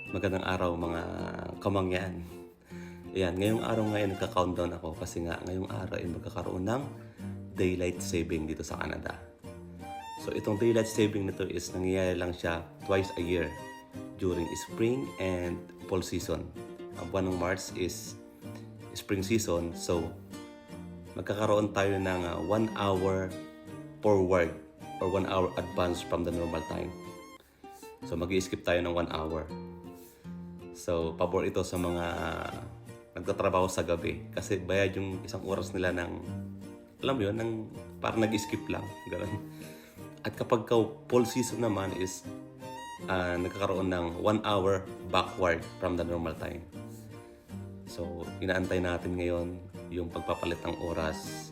Magandang araw mga kamangyan. Ayan, ngayong araw ngayon nagka-countdown ako kasi nga ngayong araw ay magkakaroon ng daylight saving dito sa Canada. So itong daylight saving nito is nangyayari lang siya twice a year during spring and fall season. Ang buwan ng March is spring season, so magkakaroon tayo ng 1 hour forward or 1 hour advance from the normal time. So mag-i-skip tayo ng 1 hour. So, pabor ito sa mga nagtatrabaho sa gabi kasi bayad yung isang oras nila ng, alam mo yun, ng parang nag-skip lang. Ganun. At kapag fall season naman is nagkakaroon ng 1 hour backward from the normal time. So, inaantay natin ngayon yung pagpapalit ng oras.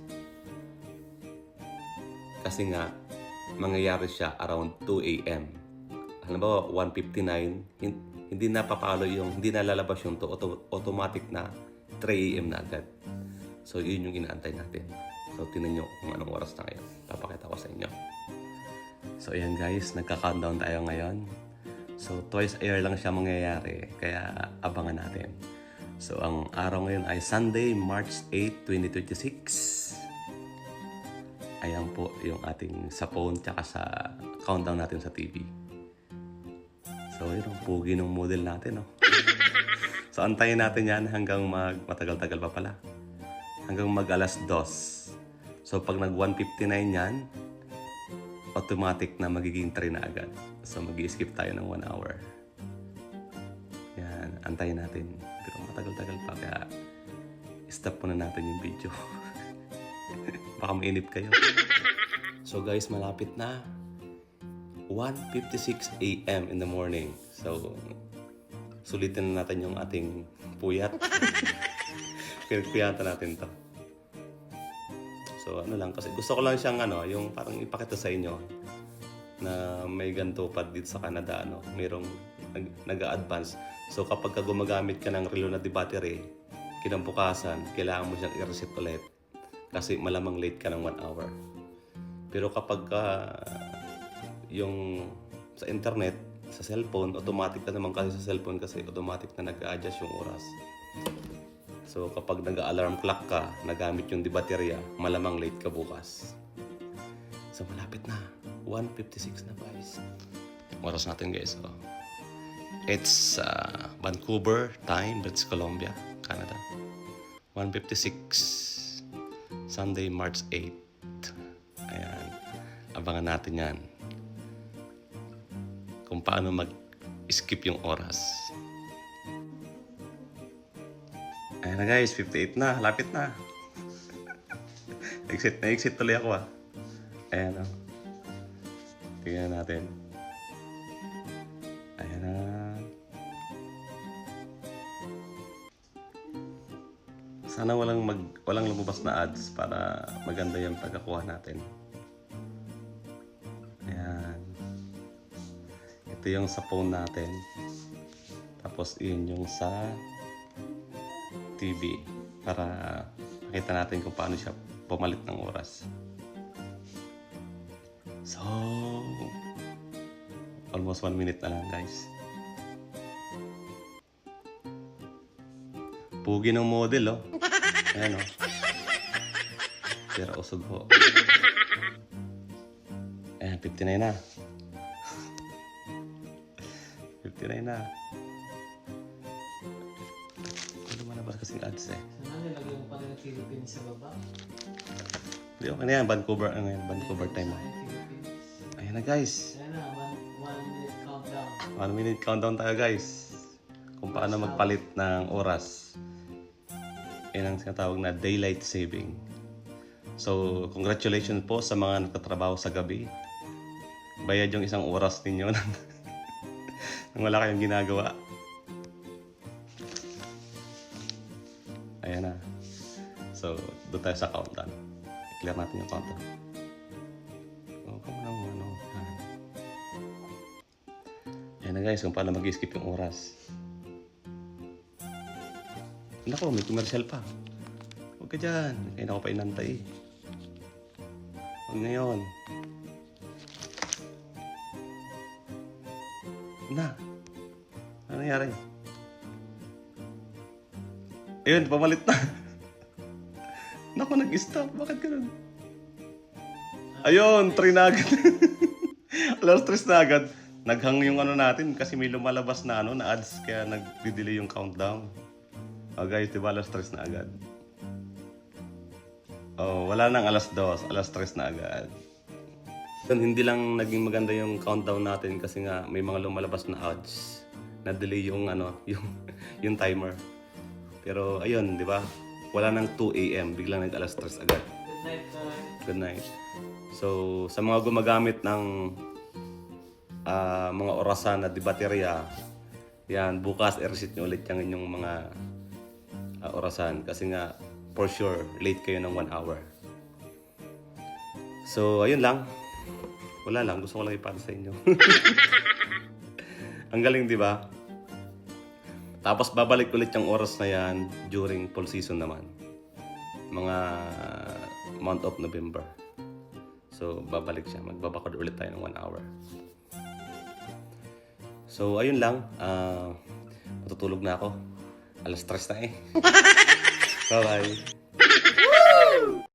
Kasi nga, mangyayari siya around 2 a.m. Halimbawa, 1:59, hindi na papalo yung, hindi na lalabas yung to, automatic na 3 a.m. na agad. So, yun yung inaantay natin. So, tinan nyo kung anong oras na ngayon. Papakita ko sa inyo. So, ayan guys, nagka-countdown tayo ngayon. So, twice a year lang siya mangyayari. Kaya, abangan natin. So, ang araw ngayon ay Sunday, March 8, 2026. Ayan po yung ating sa phone tsaka sa countdown natin sa TV. So, yun ang pugi ng model natin, no? So, antayin natin yan hanggang matagal-tagal pa pala. Hanggang mag-alas 2. So, pag nag-1:59 yan, automatic na magiging 3 na agad. So, mag-i-skip tayo ng 1 hour. Yan, antayin natin. Pero matagal-tagal pa, kaya stop muna natin yung video. Baka mainip kayo. So, guys, malapit na. 1:56 a.m. in the morning. So, sulitin na natin yung ating puyat. Pinagpuyatan natin to. So, ano lang, kasi gusto ko lang siyang yung parang ipakita sa inyo na may ganito pa dito sa Canada, mayroong nag-a-advance. So, kapag gumagamit ka ng relo na di battery, kinabukasan, kailangan mo siyang i-reset ulit. Kasi malamang late ka ng 1 hour. Pero kapag yung sa internet, sa cellphone, automatic na naman kasi sa cellphone kasi automatic na nag-a-adjust yung oras. So kapag nag-alarm clock ka, nagamit yung di baterya, malamang late ka bukas. So malapit na. 1:56 na guys. Oras natin guys. So, it's Vancouver time, British Columbia, Canada. 1:56. Sunday, March 8. Ayan. Abangan natin yan. Kung paano mag-skip yung oras. Ayan na guys, 58 na. Lapit na. Na-exit tuloy ako Ayan o. Tingnan natin. Ayan na. Sana walang lumabas na ads para maganda yung pagkakuha natin. Ayan. Ito yung sa phone natin. Tapos yun yung sa TV para makita natin kung paano siya pumalit ng oras. So, almost 1 minute na lang guys. Pugi ng model Ayan Pero usog ho. Ayan, 59 na. 59 na. Ano malabas kasing ads Sana nilagay mo pa rin ang Philippines sa baba. Hindi, okay na yan. Vancouver time Philippines. Ayan na guys. Ayan na, 1 minute countdown. 1 minute countdown tayo guys. Kung paano magpalit ng oras. Yan ang sinatawag na daylight saving. So, congratulations po sa mga nagtatrabaho sa gabi. Bayad yung isang oras ninyo nang wala kayong ginagawa. Ayan na. So, doon tayo sa countdown. I-clear natin yung countdown. Ayan na guys, kung paano mag-skip yung oras. Nako, may commercial pa. Huwag ka dyan. Kaya na ko pa inantay. Huwag ngayon. Na. Ano nangyari? Ayun, pamalit na. Naku, nag-stop. Bakit ganun? Ayun, 3 na agad. Alas 3 na agad. Naghang yung ano natin kasi may lumalabas na ano na ads kaya nag-delay yung countdown. Oh guys, diba alas 3 na agad? Oh, wala nang alas 2, alas 3 na agad. Yun, hindi lang naging maganda yung countdown natin kasi nga may mga lumalabas na ads. Na-delay yung ano, yung timer. Pero ayun, di ba? Wala nang 2 a.m. Biglang nag-alas 3 agad. Good night, sir. Good night. So, sa mga gumagamit ng mga orasan na di baterya, yan, bukas i-reset nyo ulit yung inyong mga orasan kasi nga, for sure, late kayo ng 1 hour. So, ayun lang. Wala lang, gusto ko lang ipasa sa inyo. Ang galing, di ba? Tapos babalik ulit yung oras na yan during full season naman. Mga month of November. So, babalik siya. Magbabakod ulit tayo ng 1 hour. So, ayun lang. Matutulog na ako. Alas 3 na eh. Bye-bye.